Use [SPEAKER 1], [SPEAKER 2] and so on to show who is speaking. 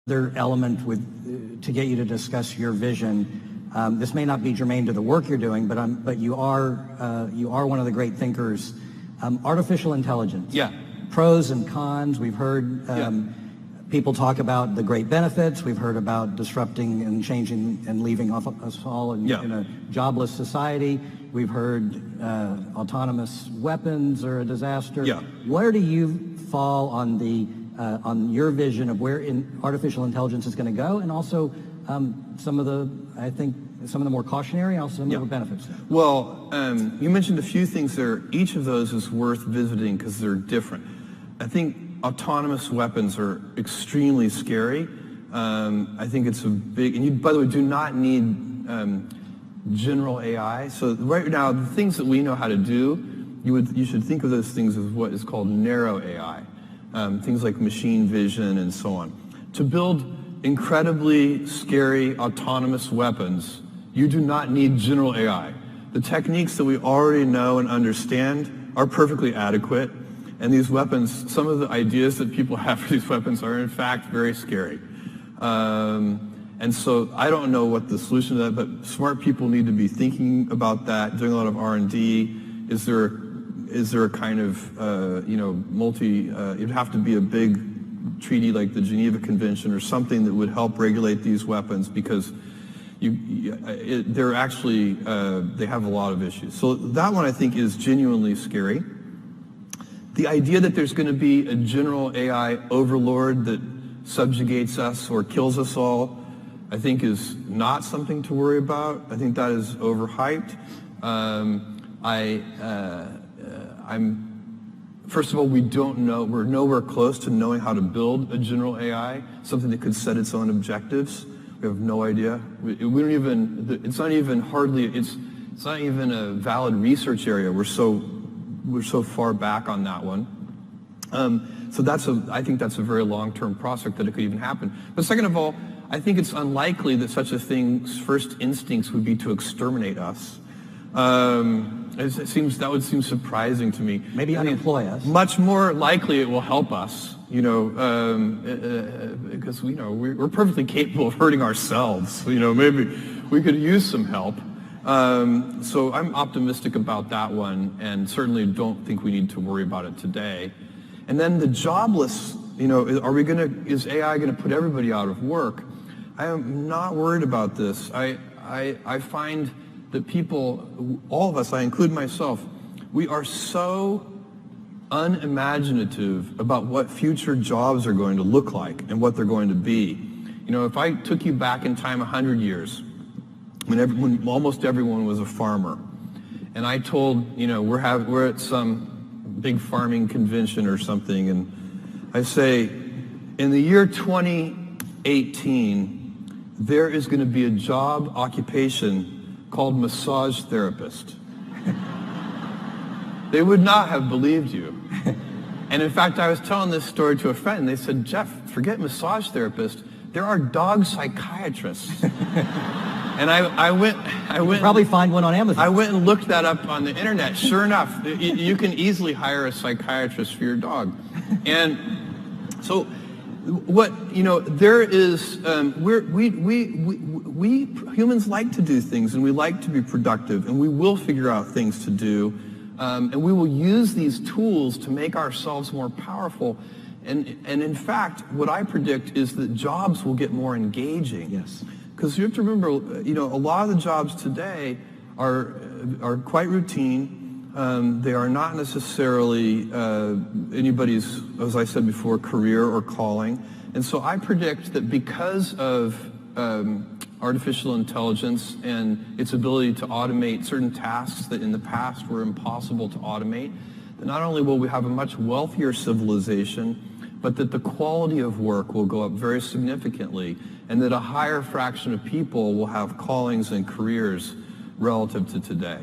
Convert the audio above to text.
[SPEAKER 1] Other element to get you to discuss your vision. This may not be germane to the work you're doing, but you are one of the great thinkers. Artificial intelligence.
[SPEAKER 2] Yeah.
[SPEAKER 1] Pros and cons. We've heard people talk about the great benefits. We've heard about disrupting and changing and leaving us all in a jobless society. We've heard autonomous weapons are a disaster.
[SPEAKER 2] Yeah.
[SPEAKER 1] Where do you fall on your vision of where artificial intelligence is going to go, and also some of the more cautionary and also some of the benefits?
[SPEAKER 2] Well, you mentioned a few things there. Each of those is worth visiting because they're different. I think autonomous weapons are extremely scary. I think it's a big, and you, by the way, do not need general AI. So right now, the things that we know how to do, you should think of those things as what is called narrow AI. Things like machine vision and so on. To build incredibly scary autonomous weapons, you do not need general AI. The techniques that we already know and understand are perfectly adequate, and these weapons, some of the ideas that people have for these weapons are in fact very scary. And so I don't know what the solution to that, but smart people need to be thinking about that, doing a lot of R&D. Is there a kind of, it'd have to be a big treaty like the Geneva Convention or something that would help regulate these weapons, because they're actually, they have a lot of issues. So that one I think is genuinely scary. The idea that there's going to be a general AI overlord that subjugates us or kills us all, I think is not something to worry about. I think that is overhyped. First of all, we don't know, we're nowhere close to knowing how to build a general AI, something that could set its own objectives. We have no idea. We don't even, it's not even a valid research area. We're so far back on that one. So I think that's a very long-term prospect that it could even happen. But second of all, I think it's unlikely that such a thing's first instincts would be to exterminate us. That would seem surprising to me.
[SPEAKER 1] Maybe unemploy us.
[SPEAKER 2] Much more likely it will help us, because we're perfectly capable of hurting ourselves. Maybe we could use some help. So I'm optimistic about that one, and certainly don't think we need to worry about it today. And then the jobless, is AI going to put everybody out of work? I am not worried about this. I find that people, all of us, I include myself, we are so unimaginative about what future jobs are going to look like and what they're going to be. If I took you back in time 100 years, when almost everyone was a farmer, and I told, we're at some big farming convention or something, and I say, in the year 2018, there is going to be a job occupation called massage therapist. They would not have believed you. And in fact, I was telling this story to a friend, and they said, Jeff, forget massage therapist, there are dog psychiatrists. And I went
[SPEAKER 1] probably find one on Amazon.
[SPEAKER 2] I went and looked that up on the internet. Sure enough, you can easily hire a psychiatrist for your dog. And so there is, we humans like to do things, and we like to be productive, and we will figure out things to do, and we will use these tools to make ourselves more powerful. And in fact, what I predict is that jobs will get more engaging.
[SPEAKER 1] Yes.
[SPEAKER 2] Because you have to remember, a lot of the jobs today are quite routine. They are not necessarily anybody's, as I said before, career or calling. And so I predict that because of artificial intelligence and its ability to automate certain tasks that in the past were impossible to automate, that not only will we have a much wealthier civilization, but that the quality of work will go up very significantly, and that a higher fraction of people will have callings and careers relative to today.